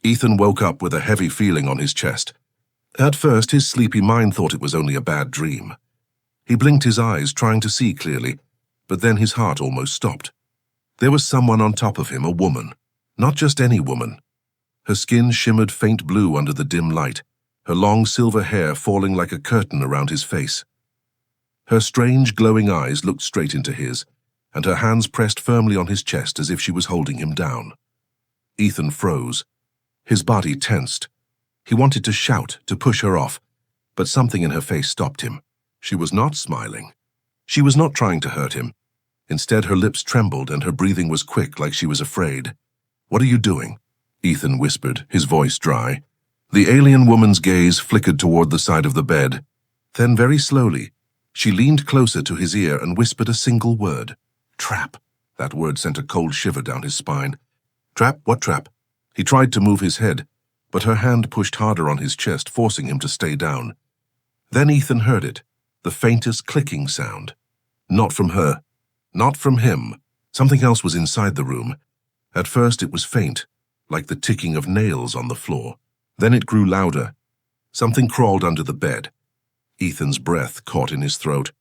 Ethan woke up with a heavy feeling on his chest. At first, his sleepy mind thought it was only a bad dream. He blinked his eyes, trying to see clearly, but then his heart almost stopped. There was someone on top of him, a woman. Not just any woman. Her skin shimmered faint blue under the dim light, her long silver hair falling like a curtain around his face. Her strange, glowing eyes looked straight into his, and her hands pressed firmly on his chest as if she was holding him down. Ethan froze. His body tensed. He wanted to shout, to push her off, but something in her face stopped him. She was not smiling. She was not trying to hurt him. Instead, her lips trembled and her breathing was quick, like she was afraid. "What are you doing?" Ethan whispered, his voice dry. The alien woman's gaze flickered toward the side of the bed. Then, very slowly, she leaned closer to his ear and whispered a single word. "Trap." That word sent a cold shiver down his spine. "Trap? What trap?" He tried to move his head, but her hand pushed harder on his chest, forcing him to stay down. Then Ethan heard it, the faintest clicking sound. Not from her. Not from him. Something else was inside the room. At first it was faint, like the ticking of nails on the floor. Then it grew louder. Something crawled under the bed. Ethan's breath caught in his throat.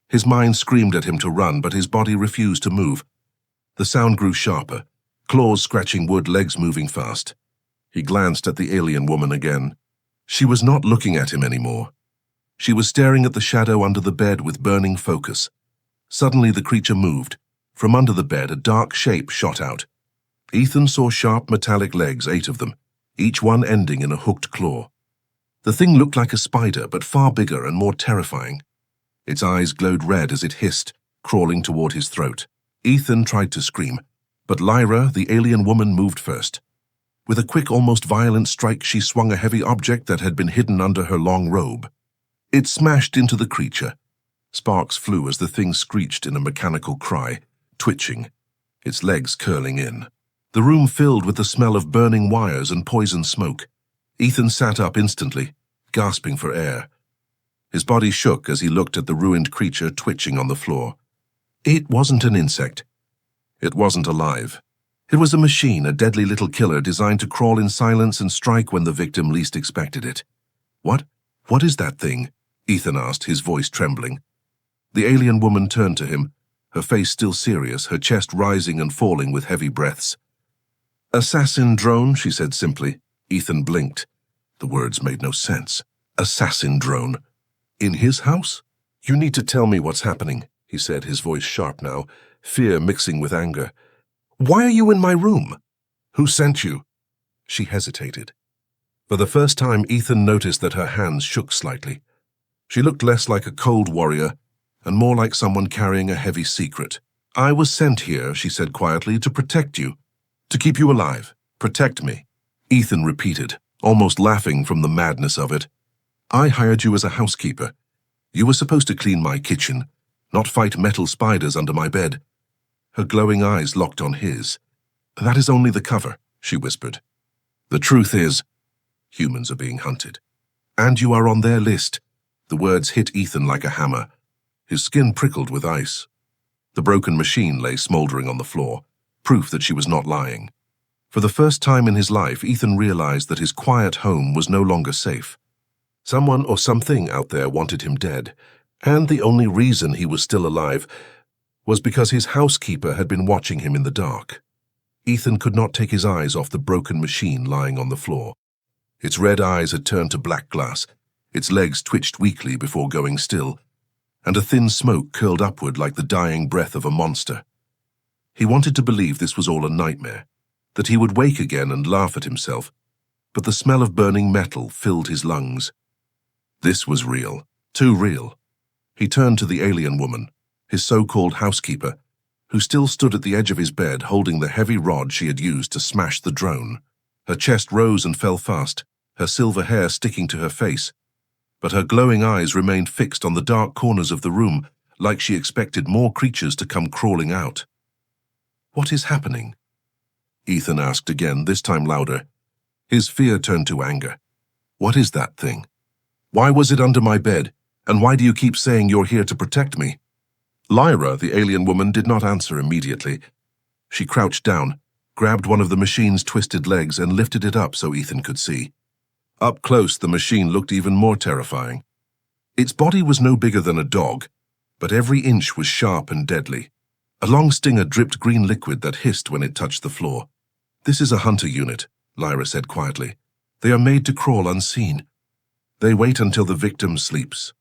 His mind screamed at him to run, but his body refused to move. The sound grew sharper, claws scratching wood, legs moving fast. He glanced at the alien woman again. She was not looking at him anymore. She was staring at the shadow under the bed with burning focus. Suddenly the creature moved. From under the bed, a dark shape shot out. Ethan saw sharp metallic legs, 8 of them, each one ending in a hooked claw. The thing looked like a spider, but far bigger and more terrifying. Its eyes glowed red as it hissed, crawling toward his throat. Ethan tried to scream, but Lyra, the alien woman, moved first. With a quick, almost violent strike, she swung a heavy object that had been hidden under her long robe. It smashed into the creature. Sparks flew as the thing screeched in a mechanical cry, twitching, its legs curling in. The room filled with the smell of burning wires and poison smoke. Ethan sat up instantly, gasping for air. His body shook as he looked at the ruined creature twitching on the floor. It wasn't an insect. It wasn't alive. It was a machine, a deadly little killer designed to crawl in silence and strike when the victim least expected it. What is that thing?" Ethan asked, his voice trembling. The alien woman turned to him, her face still serious, her chest rising and falling with heavy breaths. "Assassin drone," she said simply. Ethan blinked. The words made no sense. Assassin drone. In his house? "You need to tell me what's happening," he said, his voice sharp now, fear mixing with anger. "Why are you in my room?" "Who sent you?" She hesitated. For the first time, Ethan noticed that her hands shook slightly. She looked less like a cold warrior and more like someone carrying a heavy secret. "I was sent here," she said quietly, "to protect you. To keep you alive. Protect me." Ethan repeated, almost laughing from the madness of it. "I hired you as a housekeeper. You were supposed to clean my kitchen, not fight metal spiders under my bed." Her glowing eyes locked on his. "That is only the cover," she whispered. "The truth is, humans are being hunted. And you are on their list." The words hit Ethan like a hammer. His skin prickled with ice. The broken machine lay smoldering on the floor, proof that she was not lying. For the first time in his life, Ethan realized that his quiet home was no longer safe. Someone or something out there wanted him dead, and the only reason he was still alive was because his housekeeper had been watching him in the dark. Ethan could not take his eyes off the broken machine lying on the floor. Its red eyes had turned to black glass, its legs twitched weakly before going still, and a thin smoke curled upward like the dying breath of a monster. He wanted to believe this was all a nightmare, that he would wake again and laugh at himself, but the smell of burning metal filled his lungs. This was real, too real. He turned to the alien woman, his so-called housekeeper, who still stood at the edge of his bed holding the heavy rod she had used to smash the drone. Her chest rose and fell fast, her silver hair sticking to her face, but her glowing eyes remained fixed on the dark corners of the room, like she expected more creatures to come crawling out. "What is happening?" Ethan asked again, this time louder. His fear turned to anger. "What is that thing? Why was it under my bed, and why do you keep saying you're here to protect me?" Lyra, the alien woman, did not answer immediately. She crouched down, grabbed one of the machine's twisted legs and lifted it up so Ethan could see. Up close, the machine looked even more terrifying. Its body was no bigger than a dog, but every inch was sharp and deadly. A long stinger dripped green liquid that hissed when it touched the floor. "This is a hunter unit," Lyra said quietly. "They are made to crawl unseen. They wait until the victim sleeps.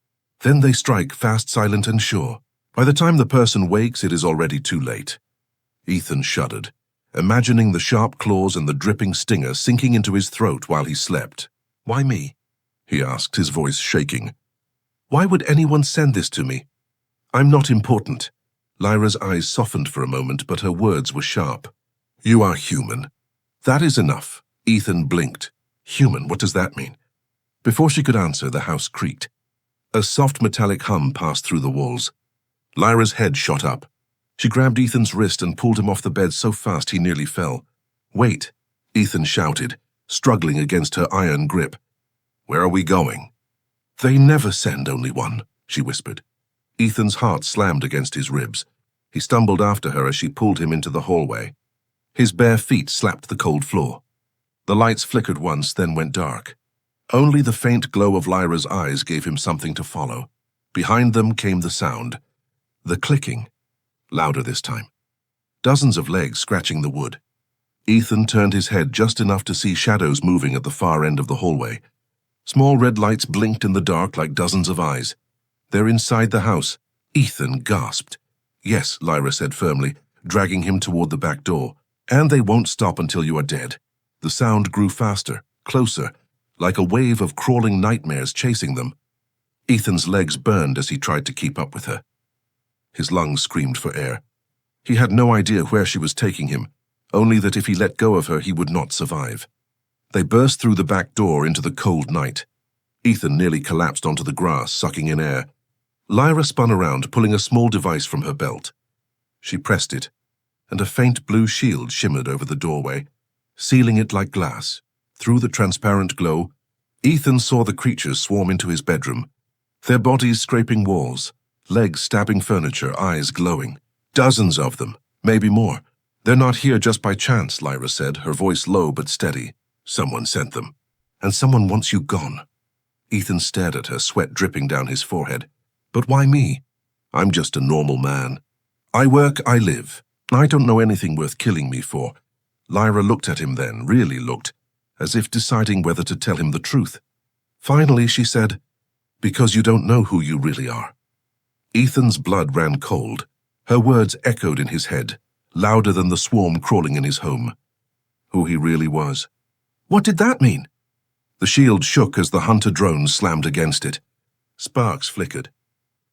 Then they strike fast, silent, and sure. By the time the person wakes, it is already too late." Ethan shuddered, imagining the sharp claws and the dripping stinger sinking into his throat while he slept. "Why me?" he asked, his voice shaking. "Why would anyone send this to me? I'm not important." Lyra's eyes softened for a moment, but her words were sharp. "You are human." "That is enough." Ethan blinked. "Human, what does that mean?" Before she could answer, the house creaked. A soft metallic hum passed through the walls. Lyra's head shot up. She grabbed Ethan's wrist and pulled him off the bed so fast he nearly fell. "Wait," Ethan shouted, struggling against her iron grip. "Where are we going?" "They never send only one," she whispered. Ethan's heart slammed against his ribs. He stumbled after her as she pulled him into the hallway. His bare feet slapped the cold floor. The lights flickered once, then went dark. Only the faint glow of Lyra's eyes gave him something to follow. Behind them came the sound. The clicking. Louder this time. Dozens of legs scratching the wood. Ethan turned his head just enough to see shadows moving at the far end of the hallway. Small red lights blinked in the dark like dozens of eyes. "They're inside the house." Ethan gasped. "Yes," Lyra said firmly, dragging him toward the back door. "And they won't stop until you are dead." The sound grew faster, closer, like a wave of crawling nightmares chasing them. Ethan's legs burned as he tried to keep up with her. His lungs screamed for air. He had no idea where she was taking him, only that if he let go of her, he would not survive. They burst through the back door into the cold night. Ethan nearly collapsed onto the grass, sucking in air. Lyra spun around, pulling a small device from her belt. She pressed it, and a faint blue shield shimmered over the doorway, sealing it like glass. Through the transparent glow, Ethan saw the creatures swarm into his bedroom, their bodies scraping walls, legs stabbing furniture, eyes glowing. Dozens of them, maybe more. "They're not here just by chance," Lyra said, her voice low but steady. "Someone sent them. And someone wants you gone." Ethan stared at her, sweat dripping down his forehead. "But why me? I'm just a normal man. I work, I live. I don't know anything worth killing me for." Lyra looked at him then, really looked, as if deciding whether to tell him the truth. Finally, she said, "Because you don't know who you really are." Ethan's blood ran cold. Her words echoed in his head, louder than the swarm crawling in his home. Who he really was. What did that mean? The shield shook as the hunter drones slammed against it. Sparks flickered.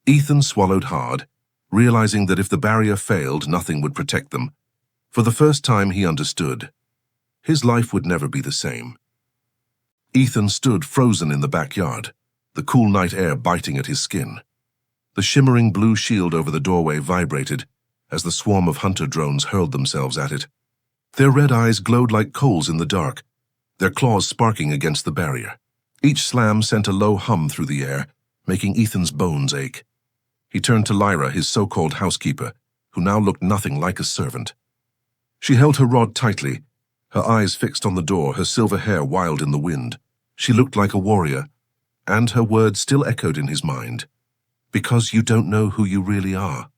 Ethan swallowed hard, realizing that if the barrier failed, nothing would protect them. For the first time, he understood. His life would never be the same. Ethan stood frozen in the backyard, the cool night air biting at his skin. The shimmering blue shield over the doorway vibrated as the swarm of hunter drones hurled themselves at it. Their red eyes glowed like coals in the dark, their claws sparking against the barrier. Each slam sent a low hum through the air, making Ethan's bones ache. He turned to Lyra, his so-called housekeeper, who now looked nothing like a servant. She held her rod tightly, her eyes fixed on the door, her silver hair wild in the wind. She looked like a warrior, and her words still echoed in his mind. "Because you don't know who you really are."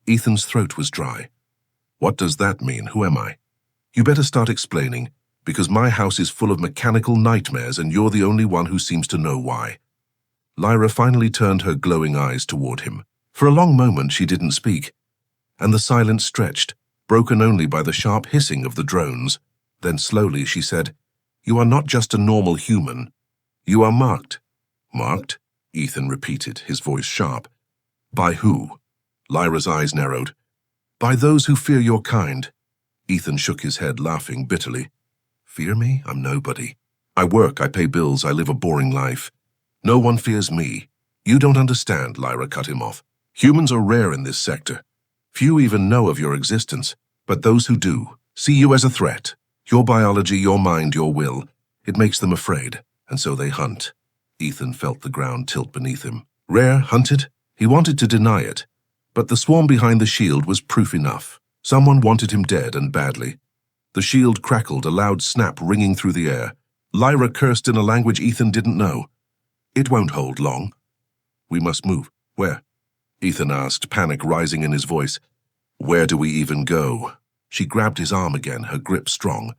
Ethan's throat was dry. "What does that mean? Who am I?" "You better start explaining, because my house is full of mechanical nightmares and you're the only one who seems to know why." Lyra finally turned her glowing eyes toward him. For a long moment she didn't speak, and the silence stretched, broken only by the sharp hissing of the drones. Then slowly she said, "You are not just a normal human. You are marked." "Marked?" Ethan repeated, his voice sharp. "By who?" Lyra's eyes narrowed. "By those who fear your kind." Ethan shook his head, laughing bitterly. "Fear me? I'm nobody. I work, I pay bills, I live a boring life. No one fears me." "You don't understand," Lyra cut him off. "Humans are rare in this sector. Few even know of your existence, but those who do see you as a threat. Your biology, your mind, your will. It makes them afraid, and so they hunt." Ethan felt the ground tilt beneath him. Rare, hunted? He wanted to deny it, but the swarm behind the shield was proof enough. Someone wanted him dead, and badly. The shield crackled, a loud snap ringing through the air. Lyra cursed in a language Ethan didn't know. "It won't hold long." "We must move." "Where?" Ethan asked, panic rising in his voice. "Where do we even go?" She grabbed his arm again, her grip strong.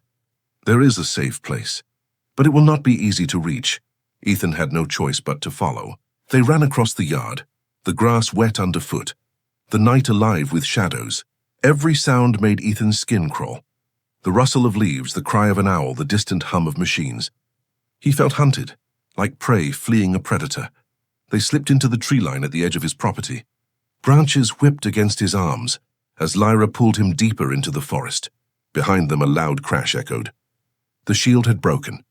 "There is a safe place, but it will not be easy to reach." Ethan had no choice but to follow. They ran across the yard, the grass wet underfoot, the night alive with shadows. Every sound made Ethan's skin crawl. The rustle of leaves, the cry of an owl, the distant hum of machines. He felt hunted, like prey fleeing a predator. They slipped into the tree line at the edge of his property. Branches whipped against his arms as Lyra pulled him deeper into the forest. Behind them a loud crash echoed. The shield had broken.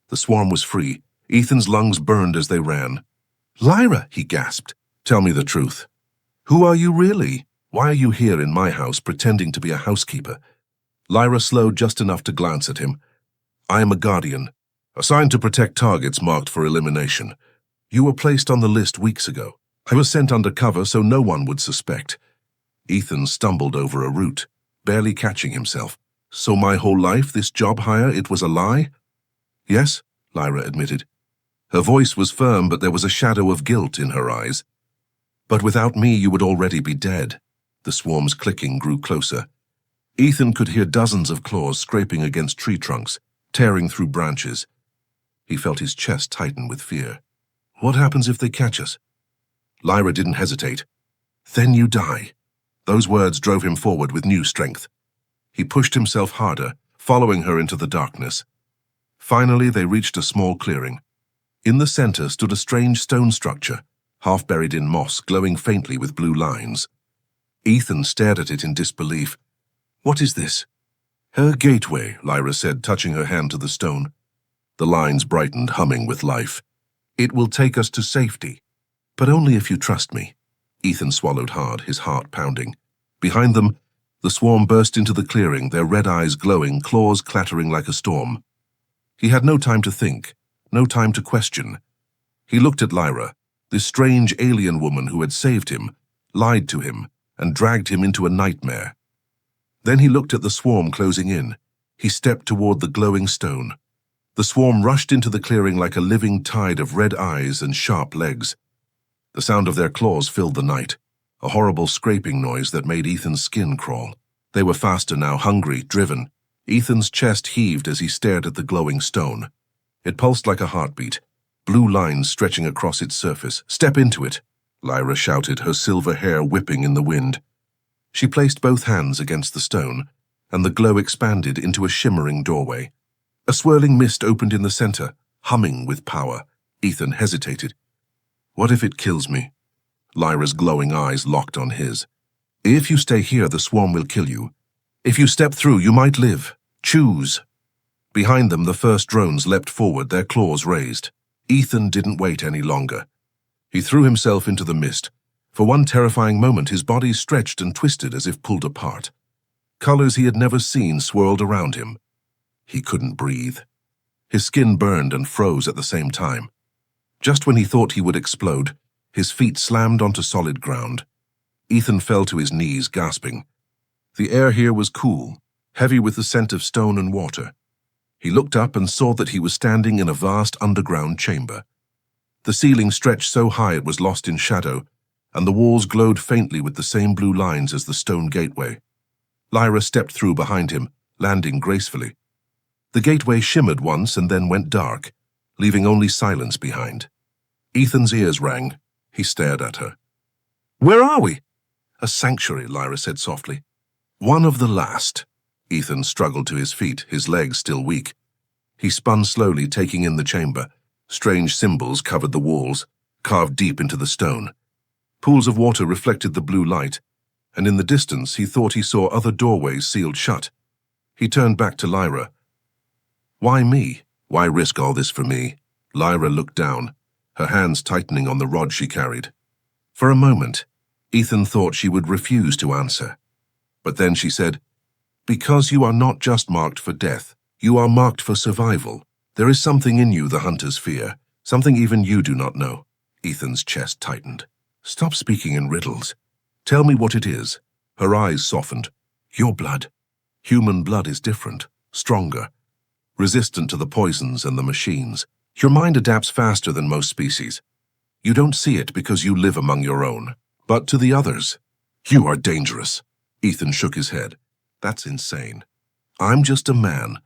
The swarm was free. Ethan's lungs burned as they ran. "Lyra," he gasped, "tell me the truth. Who are you really? Why are you here in my house pretending to be a housekeeper?" Lyra slowed just enough to glance at him. "I am a guardian, assigned to protect targets marked for elimination. You were placed on the list weeks ago. I was sent undercover so no one would suspect." Ethan stumbled over a root, barely catching himself. "So my whole life, this job hire, it was a lie?" "Yes," Lyra admitted. Her voice was firm, but there was a shadow of guilt in her eyes. "But without me, you would already be dead." The swarm's clicking grew closer. Ethan could hear dozens of claws scraping against tree trunks, tearing through branches. He felt his chest tighten with fear. "What happens if they catch us?" Lyra didn't hesitate. "Then you die." Those words drove him forward with new strength. He pushed himself harder, following her into the darkness. Finally, they reached a small clearing. In the center stood a strange stone structure, half buried in moss, glowing faintly with blue lines. Ethan stared at it in disbelief. "What is this?" "Her gateway," Lyra said, touching her hand to the stone. The lines brightened, humming with life. "It will take us to safety, but only if you trust me." Ethan swallowed hard, his heart pounding. Behind them, the swarm burst into the clearing, their red eyes glowing, claws clattering like a storm. He had no time to think, no time to question. He looked at Lyra, this strange alien woman who had saved him, lied to him, and dragged him into a nightmare. Then he looked at the swarm closing in. He stepped toward the glowing stone. The swarm rushed into the clearing like a living tide of red eyes and sharp legs. The sound of their claws filled the night, a horrible scraping noise that made Ethan's skin crawl. They were faster now, hungry, driven. Ethan's chest heaved as he stared at the glowing stone. It pulsed like a heartbeat, blue lines stretching across its surface. "Step into it," Lyra shouted, her silver hair whipping in the wind. She placed both hands against the stone, and the glow expanded into a shimmering doorway. A swirling mist opened in the center, humming with power. Ethan hesitated. "What if it kills me?" Lyra's glowing eyes locked on his. "If you stay here, the swarm will kill you. If you step through, you might live. Choose." Behind them, the first drones leapt forward, their claws raised. Ethan didn't wait any longer. He threw himself into the mist. For one terrifying moment, his body stretched and twisted as if pulled apart. Colors he had never seen swirled around him. He couldn't breathe. His skin burned and froze at the same time. Just when he thought he would explode, his feet slammed onto solid ground. Ethan fell to his knees, gasping. The air here was cool, heavy with the scent of stone and water. He looked up and saw that he was standing in a vast underground chamber. The ceiling stretched so high it was lost in shadow, and the walls glowed faintly with the same blue lines as the stone gateway. Lyra stepped through behind him, landing gracefully. The gateway shimmered once and then went dark, leaving only silence behind. Ethan's ears rang. He stared at her. "Where are we?" "A sanctuary," Lyra said softly. "One of the last." Ethan struggled to his feet, his legs still weak. He spun slowly, taking in the chamber. Strange symbols covered the walls, carved deep into the stone. Pools of water reflected the blue light, and in the distance he thought he saw other doorways sealed shut. He turned back to Lyra. "Why me? Why risk all this for me?" Lyra looked down, her hands tightening on the rod she carried. For a moment, Ethan thought she would refuse to answer. But then she said, "Because you are not just marked for death, you are marked for survival. There is something in you the hunters fear, something even you do not know." Ethan's chest tightened. "Stop speaking in riddles. Tell me what it is." Her eyes softened. "Your blood. Human blood is different. stronger, resistant to the poisons and the machines. Your mind adapts faster than most species. You don't see it because you live among your own. But to the others, you are dangerous. Ethan shook his head. That's insane. I'm just a man.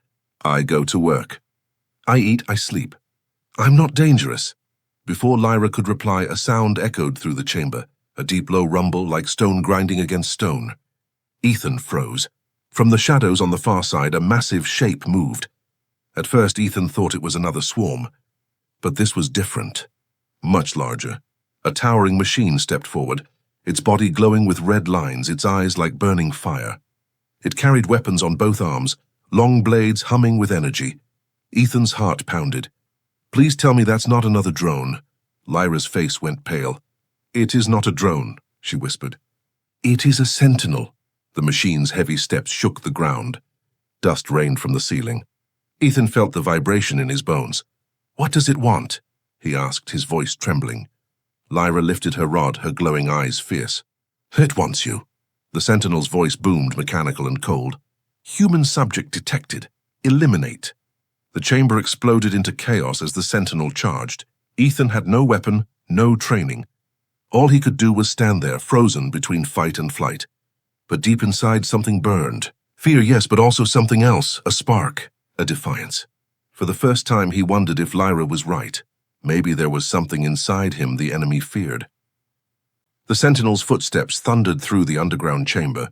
I go to work. I eat, I sleep. I'm not dangerous. Before Lyra could reply, a sound echoed through the chamber, a deep low rumble like stone grinding against stone. Ethan froze. From the shadows on the far side, a massive shape moved. At first, Ethan thought it was another swarm. But this was different. Much larger. A towering machine stepped forward, its body glowing with red lines, its eyes like burning fire. It carried weapons on both arms, long blades humming with energy. Ethan's heart pounded. Please tell me that's not another drone. Lyra's face went pale. It is not a drone, she whispered. It is a sentinel. The machine's heavy steps shook the ground. Dust rained from the ceiling. Ethan felt the vibration in his bones. What does it want? He asked, his voice trembling. Lyra lifted her rod, her glowing eyes fierce. It wants you. The sentinel's voice boomed, mechanical and cold. Human subject detected. Eliminate. The chamber exploded into chaos as the sentinel charged. Ethan had no weapon, no training. All he could do was stand there, frozen between fight and flight. But deep inside, something burned. Fear, yes, but also something else, a spark, a defiance. For the first time, he wondered if Lyra was right. Maybe there was something inside him the enemy feared. The sentinel's footsteps thundered through the underground chamber.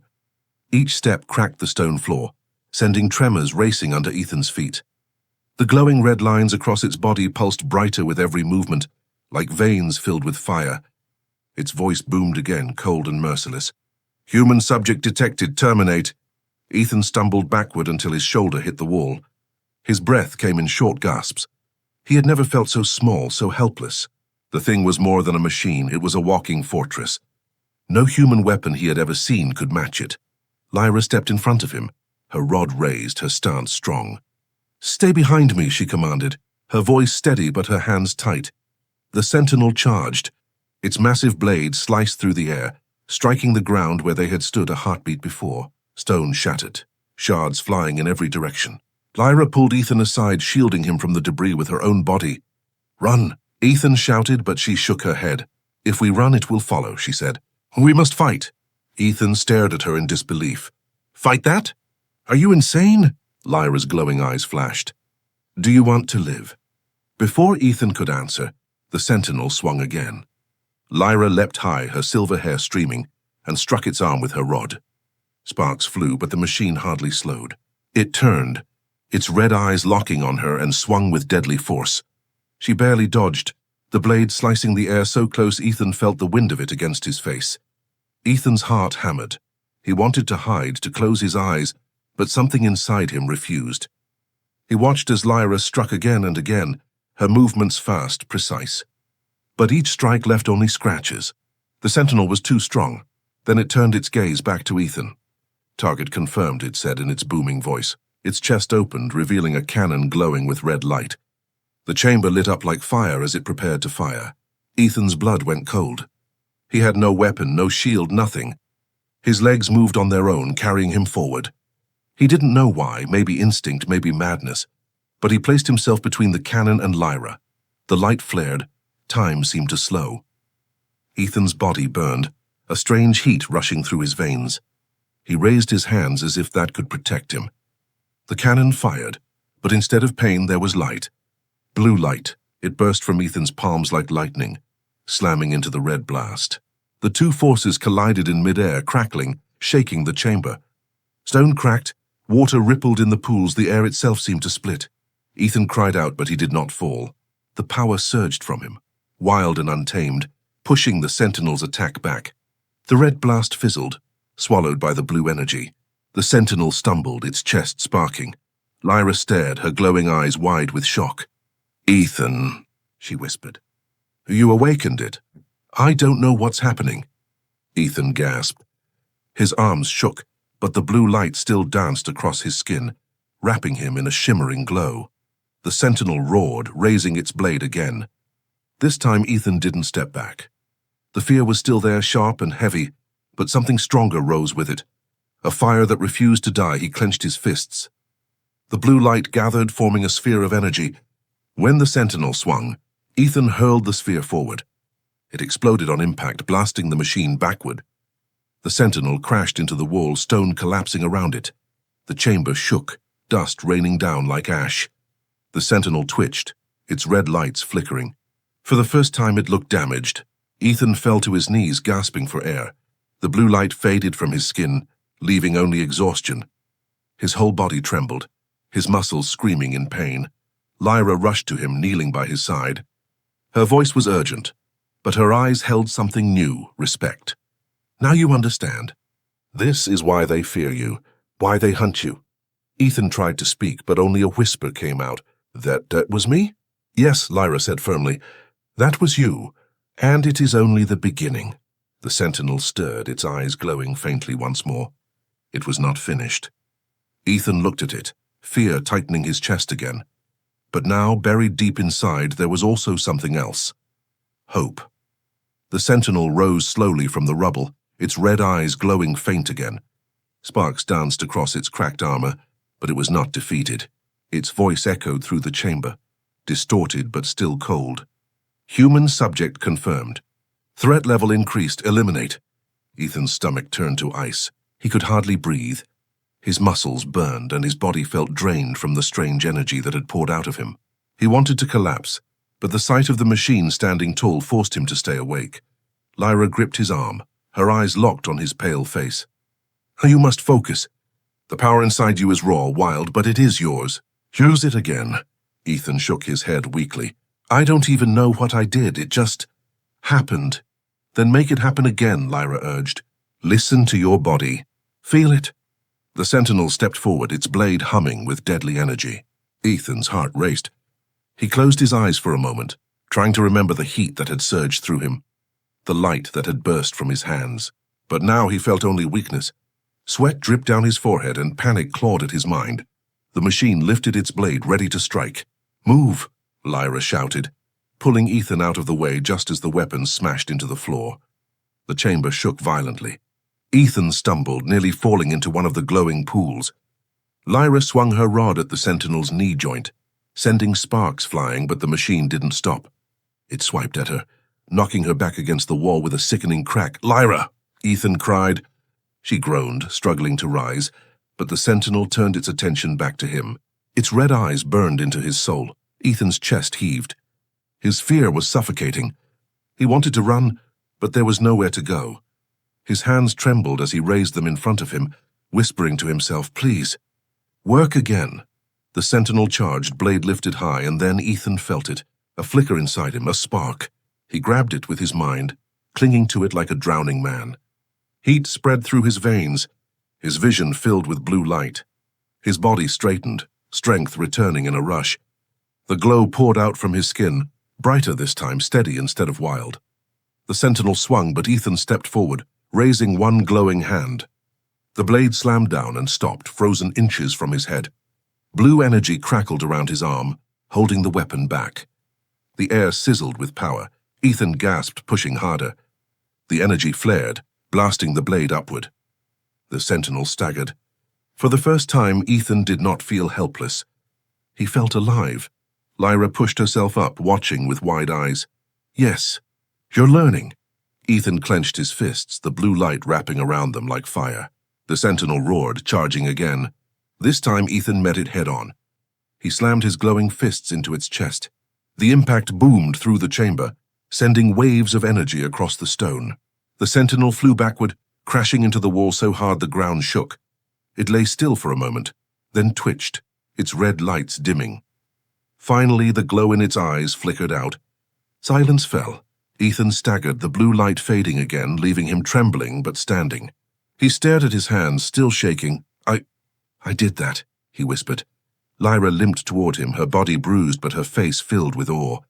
Each step cracked the stone floor, sending tremors racing under Ethan's feet. The glowing red lines across its body pulsed brighter with every movement, like veins filled with fire. Its voice boomed again, cold and merciless. Human subject detected, terminate. Ethan stumbled backward until his shoulder hit the wall. His breath came in short gasps. He had never felt so small, so helpless. The thing was more than a machine, it was a walking fortress. No human weapon he had ever seen could match it. Lyra stepped in front of him, her rod raised, her stance strong. Stay behind me, she commanded, her voice steady but her hands tight. The sentinel charged. Its massive blade sliced through the air, striking the ground where they had stood a heartbeat before. Stone shattered, shards flying in every direction. Lyra pulled Ethan aside, shielding him from the debris with her own body. Run! Ethan shouted, but she shook her head. If we run, it will follow, she said. We must fight. Ethan stared at her in disbelief. Fight that? Are you insane? Lyra's glowing eyes flashed. Do you want to live? Before Ethan could answer, the sentinel swung again. Lyra leapt high, her silver hair streaming, and struck its arm with her rod. Sparks flew, but the machine hardly slowed. It turned, its red eyes locking on her, and swung with deadly force. She barely dodged, the blade slicing the air so close Ethan felt the wind of it against his face. Ethan's heart hammered. He wanted to hide, to close his eyes, but something inside him refused. He watched as Lyra struck again and again, her movements fast, precise. But each strike left only scratches. The sentinel was too strong. Then it turned its gaze back to Ethan. Target confirmed, it said in its booming voice. Its chest opened, revealing a cannon glowing with red light. The chamber lit up like fire as it prepared to fire. Ethan's blood went cold. He had no weapon, no shield, nothing. His legs moved on their own, carrying him forward. He didn't know why, maybe instinct, maybe madness, but he placed himself between the cannon and Lyra. The light flared. Time seemed to slow. Ethan's body burned, a strange heat rushing through his veins. He raised his hands as if that could protect him. The cannon fired, but instead of pain there was light. Blue light. It burst from Ethan's palms like lightning, slamming into the red blast. The two forces collided in midair, crackling, shaking the chamber. Stone cracked, water rippled in the pools, the air itself seemed to split. Ethan cried out, but he did not fall. The power surged from him, wild and untamed, pushing the sentinel's attack back. The red blast fizzled, swallowed by the blue energy. The sentinel stumbled, its chest sparking. Lyra stared, her glowing eyes wide with shock. Ethan, she whispered. You awakened it. I don't know what's happening. Ethan gasped. His arms shook, but the blue light still danced across his skin, wrapping him in a shimmering glow. The sentinel roared, raising its blade again. This time Ethan didn't step back. The fear was still there, sharp and heavy, but something stronger rose with it. A fire that refused to die. He clenched his fists. The blue light gathered, forming a sphere of energy. When the sentinel swung, Ethan hurled the sphere forward. It exploded on impact, blasting the machine backward. The sentinel crashed into the wall, stone collapsing around it. The chamber shook, dust raining down like ash. The sentinel twitched, its red lights flickering. For the first time it looked damaged. Ethan fell to his knees, gasping for air. The blue light faded from his skin, leaving only exhaustion. His whole body trembled, his muscles screaming in pain. Lyra rushed to him, kneeling by his side. Her voice was urgent, but her eyes held something new, respect. Now you understand. This is why they fear you, why they hunt you. Ethan tried to speak, but only a whisper came out. That was me? Yes, Lyra said firmly. That was you, and it is only the beginning. The sentinel stirred, its eyes glowing faintly once more. It was not finished. Ethan looked at it, fear tightening his chest again. But now, buried deep inside, there was also something else. Hope. The sentinel rose slowly from the rubble, its red eyes glowing faint again. Sparks danced across its cracked armor, but it was not defeated. Its voice echoed through the chamber, distorted but still cold. Human subject confirmed. Threat level increased. Eliminate. Ethan's stomach turned to ice. He could hardly breathe. His muscles burned and his body felt drained from the strange energy that had poured out of him. He wanted to collapse, but the sight of the machine standing tall forced him to stay awake. Lyra gripped his arm, her eyes locked on his pale face. You must focus. The power inside you is raw, wild, but it is yours. Use it again. Ethan shook his head weakly. I don't even know what I did. It just happened. Then make it happen again, Lyra urged. Listen to your body. Feel it. The sentinel stepped forward, its blade humming with deadly energy. Ethan's heart raced. He closed his eyes for a moment, trying to remember the heat that had surged through him, the light that had burst from his hands. But now he felt only weakness. Sweat dripped down his forehead and panic clawed at his mind. The machine lifted its blade, ready to strike. Move, Lyra shouted, pulling Ethan out of the way just as the weapon smashed into the floor. The chamber shook violently. Ethan stumbled, nearly falling into one of the glowing pools. Lyra swung her rod at the sentinel's knee joint, sending sparks flying, but the machine didn't stop. It swiped at her, knocking her back against the wall with a sickening crack. Lyra! Ethan cried. She groaned, struggling to rise, but the sentinel turned its attention back to him. Its red eyes burned into his soul. Ethan's chest heaved. His fear was suffocating. He wanted to run, but there was nowhere to go. His hands trembled as he raised them in front of him, whispering to himself, please, work again. The sentinel charged, blade lifted high, and then Ethan felt it, a flicker inside him, a spark. He grabbed it with his mind, clinging to it like a drowning man. Heat spread through his veins, his vision filled with blue light. His body straightened, strength returning in a rush. The glow poured out from his skin, brighter this time, steady instead of wild. The sentinel swung, but Ethan stepped forward, raising one glowing hand. The blade slammed down and stopped, frozen inches from his head. Blue energy crackled around his arm, holding the weapon back. The air sizzled with power. Ethan gasped, pushing harder. The energy flared, blasting the blade upward. The sentinel staggered. For the first time, Ethan did not feel helpless. He felt alive. Lyra pushed herself up, watching with wide eyes. Yes, you're learning. Ethan clenched his fists, the blue light wrapping around them like fire. The sentinel roared, charging again. This time Ethan met it head-on. He slammed his glowing fists into its chest. The impact boomed through the chamber, sending waves of energy across the stone. The sentinel flew backward, crashing into the wall so hard the ground shook. It lay still for a moment, then twitched, its red lights dimming. Finally, the glow in its eyes flickered out. Silence fell. Ethan staggered, the blue light fading again, leaving him trembling but standing. He stared at his hands, still shaking. I did that, he whispered. Lyra limped toward him, her body bruised but her face filled with awe.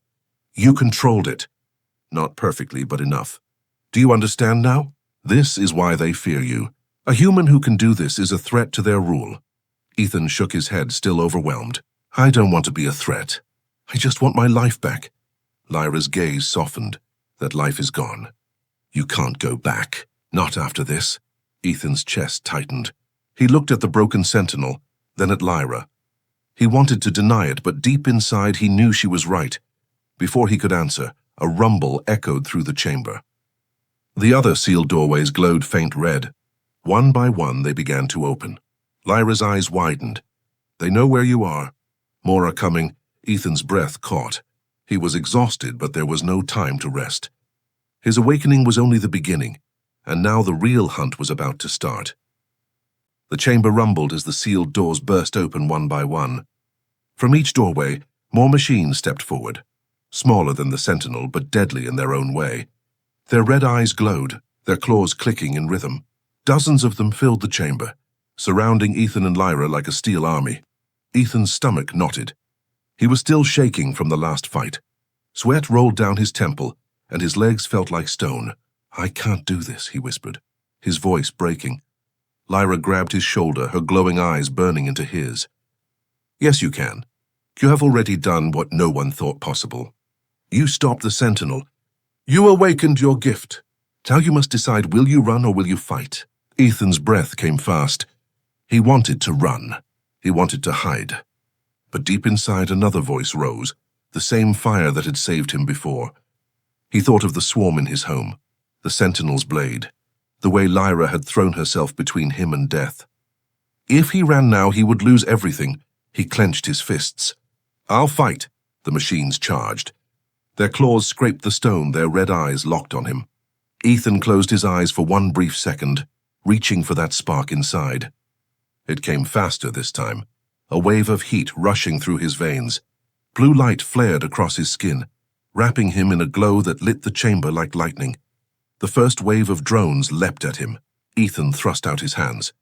You controlled it. Not perfectly, but enough. Do you understand now? This is why they fear you. A human who can do this is a threat to their rule. Ethan shook his head, still overwhelmed. I don't want to be a threat. I just want my life back. Lyra's gaze softened. That life is gone. You can't go back. Not after this. Ethan's chest tightened. He looked at the broken sentinel, then at Lyra. He wanted to deny it, but deep inside he knew she was right. Before he could answer, a rumble echoed through the chamber. The other sealed doorways glowed faint red. One by one they began to open. Lyra's eyes widened. They know where you are. More are coming. Ethan's breath caught. He was exhausted, but there was no time to rest. His awakening was only the beginning, and now the real hunt was about to start. The chamber rumbled as the sealed doors burst open one by one. From each doorway, more machines stepped forward, smaller than the sentinel, but deadly in their own way. Their red eyes glowed, their claws clicking in rhythm. Dozens of them filled the chamber, surrounding Ethan and Lyra like a steel army. Ethan's stomach knotted. He was still shaking from the last fight. Sweat rolled down his temple, and his legs felt like stone. "I can't do this," he whispered, his voice breaking. Lyra grabbed his shoulder, her glowing eyes burning into his. "Yes, you can. You have already done what no one thought possible. You stopped the sentinel. You awakened your gift. Now you must decide, will you run or will you fight?" Ethan's breath came fast. He wanted to run. He wanted to hide. But deep inside another voice rose, the same fire that had saved him before. He thought of the swarm in his home, the sentinel's blade, the way Lyra had thrown herself between him and death. If he ran now, he would lose everything. He clenched his fists. "I'll fight," the machines charged. Their claws scraped the stone, their red eyes locked on him. Ethan closed his eyes for one brief second, reaching for that spark inside. It came faster this time, a wave of heat rushing through his veins. Blue light flared across his skin, wrapping him in a glow that lit the chamber like lightning. The first wave of drones leapt at him. Ethan thrust out his hands.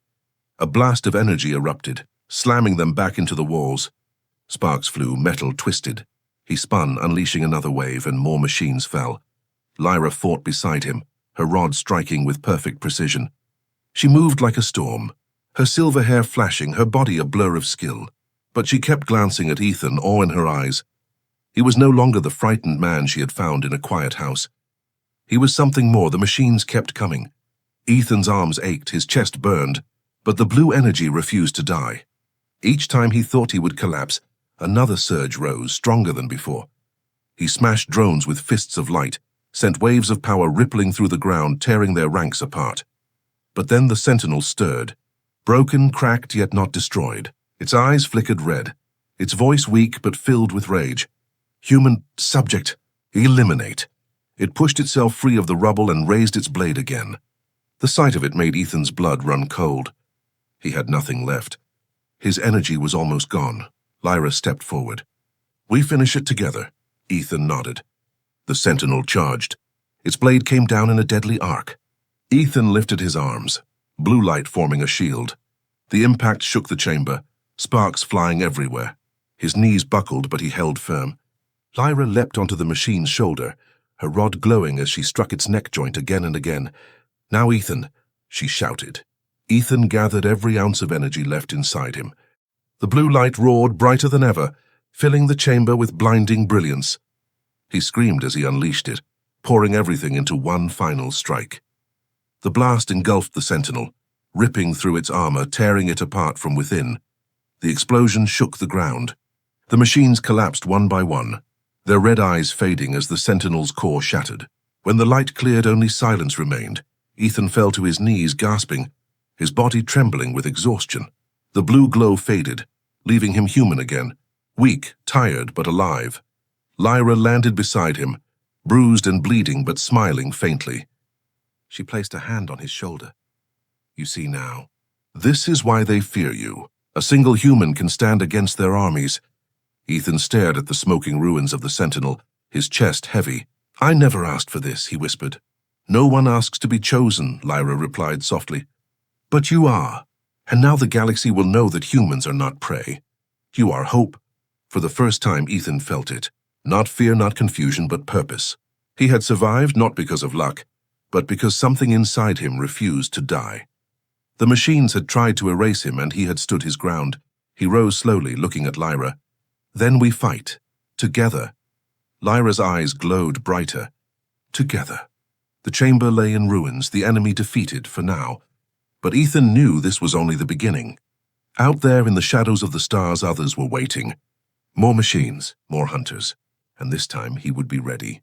A blast of energy erupted, slamming them back into the walls. Sparks flew, metal twisted. He spun, unleashing another wave, and more machines fell. Lyra fought beside him, her rod striking with perfect precision. She moved like a storm, her silver hair flashing, her body a blur of skill. But she kept glancing at Ethan, awe in her eyes. He was no longer the frightened man she had found in a quiet house. He was something more. The machines kept coming. Ethan's arms ached, his chest burned, but the blue energy refused to die. Each time he thought he would collapse, another surge rose, stronger than before. He smashed drones with fists of light, sent waves of power rippling through the ground, tearing their ranks apart. But then the sentinel stirred, broken, cracked, yet not destroyed. Its eyes flickered red, its voice weak but filled with rage. "Human subject, eliminate." It pushed itself free of the rubble and raised its blade again. The sight of it made Ethan's blood run cold. He had nothing left. His energy was almost gone. Lyra stepped forward. "We finish it together." Ethan nodded. The sentinel charged. Its blade came down in a deadly arc. Ethan lifted his arms, blue light forming a shield. The impact shook the chamber, sparks flying everywhere. His knees buckled, but he held firm. Lyra leapt onto the machine's shoulder, her rod glowing as she struck its neck joint again and again. "Now, Ethan," she shouted. Ethan gathered every ounce of energy left inside him. The blue light roared brighter than ever, filling the chamber with blinding brilliance. He screamed as he unleashed it, pouring everything into one final strike. The blast engulfed the sentinel, ripping through its armor, tearing it apart from within. The explosion shook the ground. The machines collapsed one by one, their red eyes fading as the sentinel's core shattered. When the light cleared, only silence remained. Ethan fell to his knees, gasping, his body trembling with exhaustion. The blue glow faded, leaving him human again, weak, tired, but alive. Lyra landed beside him, bruised and bleeding, but smiling faintly. She placed a hand on his shoulder. "You see now, this is why they fear you. A single human can stand against their armies." Ethan stared at the smoking ruins of the sentinel, his chest heavy. "I never asked for this," he whispered. "No one asks to be chosen," Lyra replied softly. "But you are, and now the galaxy will know that humans are not prey. You are hope." For the first time, Ethan felt it. Not fear, not confusion, but purpose. He had survived not because of luck, but because something inside him refused to die. The machines had tried to erase him, and he had stood his ground. He rose slowly, looking at Lyra. "Then we fight. Together." Lyra's eyes glowed brighter. Together. The chamber lay in ruins, the enemy defeated for now. But Ethan knew this was only the beginning. Out there in the shadows of the stars, others were waiting. More machines, more hunters, and this time he would be ready.